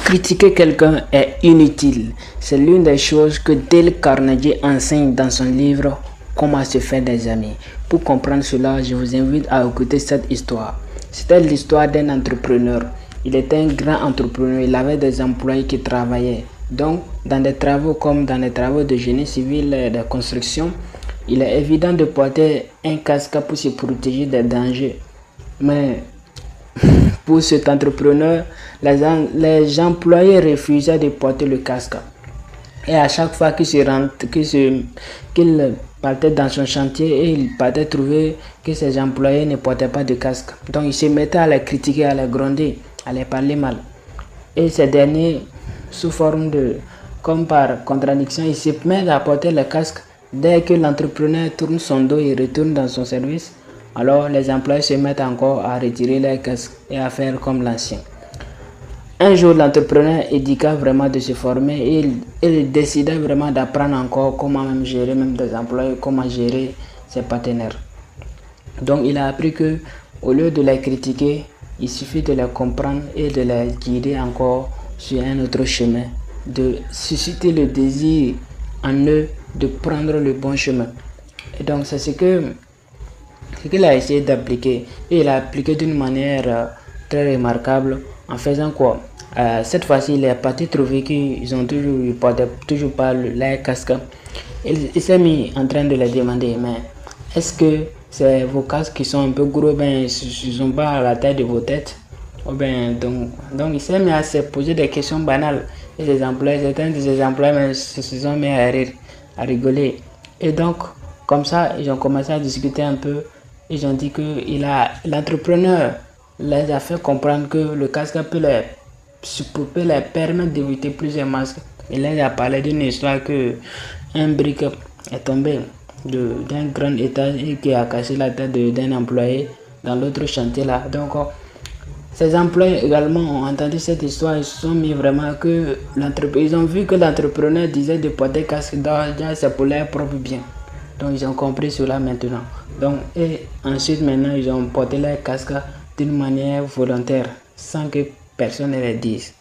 Critiquer quelqu'un est inutile. C'est l'une des choses que Dale Carnegie enseigne dans son livre Comment se faire des amis. Pour comprendre cela, je vous invite à écouter cette histoire. C'était l'histoire d'un entrepreneur. Il était un grand entrepreneur. Il avait des employés qui travaillaient. Donc, dans des travaux comme dans les travaux de génie civil et de construction, il est évident de porter un casque pour se protéger des dangers. Mais pour cet entrepreneur, les employés refusaient de porter le casque. Et à chaque fois qu'il partait dans son chantier, il partait trouver que ses employés ne portaient pas de casque. Donc il se mettait à les critiquer, à les gronder, à les parler mal. Et ces derniers, sous forme de, comme par contradiction, ils se mettent à porter le casque. Dès que l'entrepreneur tourne son dos et retourne dans son service, alors les employés se mettent encore à retirer les casques et à faire comme l'ancien. Un jour, l'entrepreneur éduqua vraiment de se former et il décida vraiment d'apprendre encore comment même gérer même des employés, comment gérer ses partenaires. Donc il a appris que au lieu de les critiquer, il suffit de les comprendre et de les guider encore sur un autre chemin, de susciter le désir en eux de prendre le bon chemin. Et donc c'est ce qu'il a essayé d'appliquer, et il a appliqué d'une manière très remarquable en faisant quoi? Cette fois-ci, il est parti trouver qu'ils ont toujours pas leur casque. Il s'est mis en train de les demander, mais est-ce que c'est vos casques qui sont un peu gros, ils sont pas à la taille de vos têtes? Donc il s'est mis à se poser des questions banales. Et certains de ses employés se sont mis à rire, à rigoler. Et donc, comme ça, ils ont commencé à discuter un peu. Ils ont dit que l'entrepreneur les a fait comprendre que le casque peut les permettre d'éviter plusieurs masques. Il les a parlé d'une histoire que un brick est tombé d'un grand étage et qui a cassé la tête d'un employé dans l'autre chantier là. Donc, ces employés également ont entendu cette histoire. Ils se sont mis vraiment que ils ont vu que l'entrepreneur disait de porter casque, c'est pour leur propre bien. Donc ils ont compris cela maintenant. Donc et ensuite maintenant ils ont porté leur casque d'une manière volontaire sans que personne ne les dise.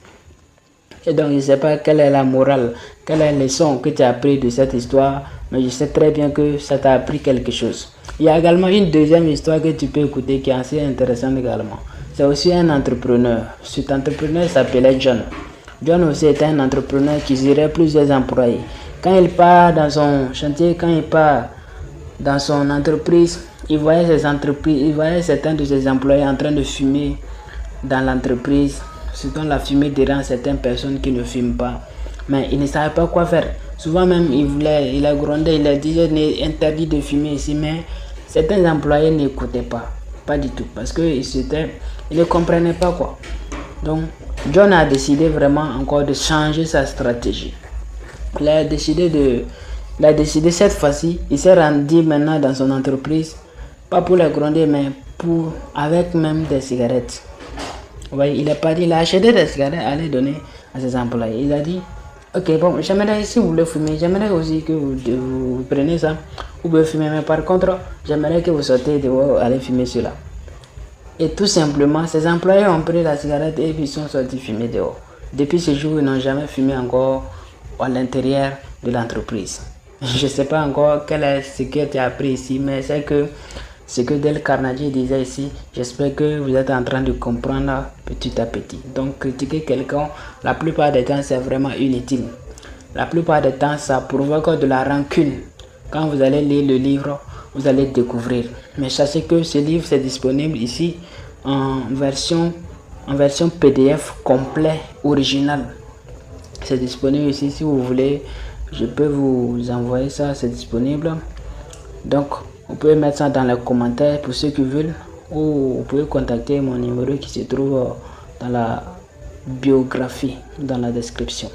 Et donc je ne sais pas quelle est la morale, quelle est la leçon que tu as appris de cette histoire, mais je sais très bien que ça t'a appris quelque chose. Il y a également une deuxième histoire que tu peux écouter qui est assez intéressante également. C'est aussi un entrepreneur. Cet entrepreneur s'appelait John. John aussi était un entrepreneur qui gérait plusieurs employés. Quand il part dans son chantier, quand il part dans son entreprise, il voyait certains de ses employés en train de fumer dans l'entreprise. Ce dont la fumée dérange certaines personnes qui ne fument pas. Mais il ne savait pas quoi faire. Souvent même, il a grondé, il a dit il est interdit de fumer ici, mais certains employés n'écoutaient pas. Pas du tout, parce qu'ils ne comprenaient pas quoi. Donc, John a décidé vraiment encore de changer sa stratégie. Il a décidé cette fois-ci, il s'est rendu maintenant dans son entreprise, pas pour les gronder, mais avec même des cigarettes. Ouais, il a acheté des cigarettes à les donner à ses employés. Il a dit, ok, bon, j'aimerais, si vous voulez fumer, j'aimerais aussi que vous preniez ça. Vous pouvez fumer, mais par contre, j'aimerais que vous sortez dehors, allez fumer cela. Et tout simplement, ses employés ont pris la cigarette et puis sont sortis fumer dehors. Depuis ce jour, ils n'ont jamais fumé encore à l'intérieur de l'entreprise. Je ne sais pas encore quel est ce que tu as appris ici, mais c'est que ce que Dale Carnegie disait ici, j'espère que vous êtes en train de comprendre petit à petit. Donc, critiquer quelqu'un, la plupart des temps, c'est vraiment inutile. La plupart des temps, ça provoque de la rancune. Quand vous allez lire le livre, vous allez découvrir. Mais sachez que ce livre, c'est disponible ici en version PDF complet, original. C'est disponible ici si vous voulez. Je peux vous envoyer ça, c'est disponible. Donc, vous pouvez mettre ça dans les commentaires pour ceux qui veulent. Ou vous pouvez contacter mon numéro qui se trouve dans la biographie, dans la description.